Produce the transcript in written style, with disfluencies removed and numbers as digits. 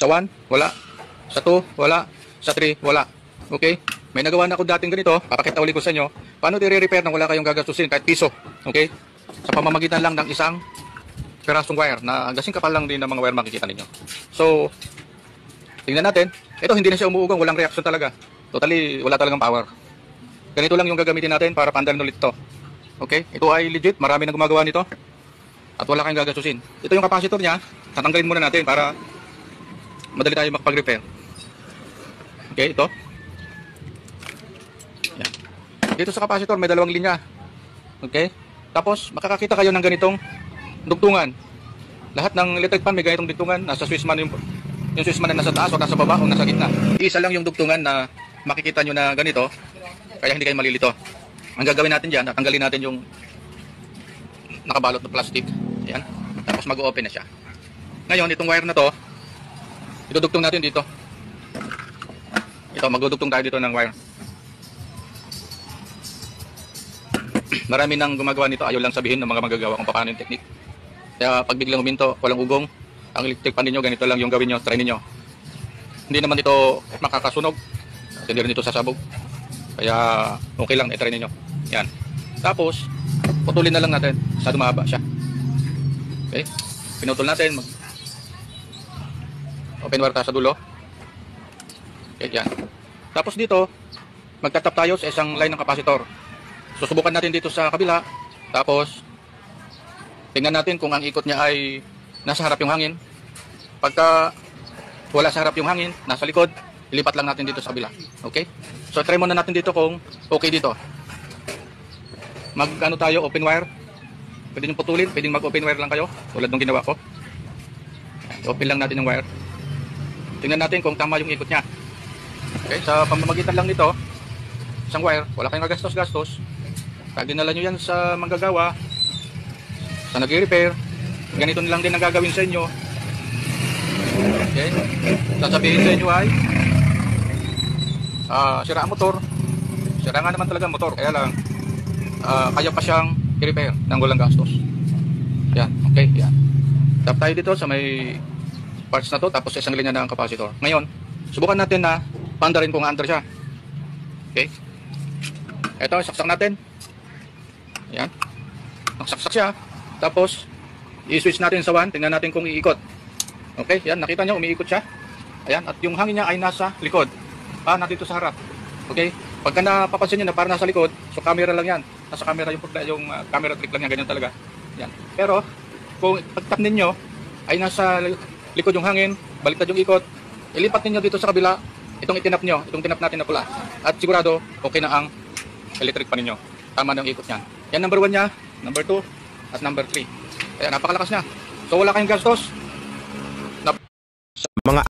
Sa 1, wala. Sa 2, wala. Sa 3, wala. Okay? May nagawa na ako dating ganito. Papakita ulit ko sa inyo. Paano i-repair nang wala kayong gagastusin kahit piso. Okay? Sa pamamagitan lang ng isang perasong wire na gasing kapal lang din ng mga wire makikita ninyo. So, tingnan natin. Ito hindi na siya umuugang. Walang reaction talaga. Totally, wala talagang power. Ganito lang yung gagamitin natin para paandarin ulit ito. Okay? Ito ay legit. Marami na gumagawa nito. At wala kayong gagastusin. Ito yung capacitor niya. Tatanggalin muna natin para madali tayo makapag-repair. Okay, ito. Yan. Dito sa capacitor may dalawang linya. Okay? Tapos makakakita kayo ng ganitong dugtungan. Lahat ng electric fan may ganitong dugtungan. Nasa switchman yung switchman na nasa taas o nasa baba o nasa gitna. Isa lang yung dugtungan na makikita nyo na ganito. Kaya hindi kayo malilito. Ang gagawin natin dyan, natanggalin natin yung nakabalot na plastic. Ayan. Tapos mag-open na siya. Ngayon, itong wire na to, idudugtong natin dito. Ito, magdudugtong tayo dito ng wire. Marami nang gumagawa nito. Ayaw lang sabihin ng mga magagawa kung paano yung technique. Kaya pag biglang huminto, walang ugong, ang electric fan ninyo, ganito lang yung gawin nyo. Try ninyo. Hindi naman ito makakasunog. Hindi rin ito sasabog. Kaya okay lang, i-try ninyo. Yan. Tapos, putulin na lang natin. Masyado mahaba siya. Okay? Pinutol natin. Open wire tayo sa dulo. Okay, yan. Tapos dito, magtatap tayo sa isang line ng kapasitor. Susubukan natin dito sa kabila. Tapos, tingnan natin kung ang ikot niya ay nasa harap yung hangin. Pagka wala sa harap yung hangin, nasa likod, ilipat lang natin dito sa kabila. Okay? So, try muna natin dito kung okay dito. Mag-ano tayo, open wire. Pwede nyo putulin, pwedeng mag-open wire lang kayo. Tulad ng ginawa ko. Open lang natin yung wire. Tingnan natin kung tama yung ikot niya. Okay, sa pamamagitan lang nito, isang wire, wala kayong gastos-gastos. Pag dinala nyo yan sa manggagawa, sa nag-repair, ganito lang din ang gagawin sa inyo. Okay, sasabihin sa inyo ay sira ang motor. Sira nga naman talaga ang motor, kaya lang kaya pa siyang i-repair ng walang gastos. Yan, okay, yan. Tap tayo dito sa may parts na to, tapos isang linya na ang capacitor. Ngayon, subukan natin na paandarin kung aandar siya. Okay. Ito, saksak natin. Yan. Nagsaksak siya. Tapos, i-switch natin sa 1. Tingnan natin kung iikot. Okay, yan. Nakita nyo, umiikot siya. Ayan. At yung hangin niya ay nasa likod. Nandito sa harap. Okay. Pagka napapansin nyo na parang nasa likod, so camera lang yan. Nasa camera yung camera trick lang yan. Ganyan talaga. Yan. Pero, kung pagtap ninyo, ay nasa likod yung hangin, baliktad yung ikot, ilipat ninyo dito sa kabila, itong itinap nyo, itong tinap natin na pula. At sigurado, okay na ang electric pan ninyo. Tama na yung ikot niyan. Yan number 1 niya, number 2, at number 3. Kaya napakalakas niya. So wala kayong gastos. Mga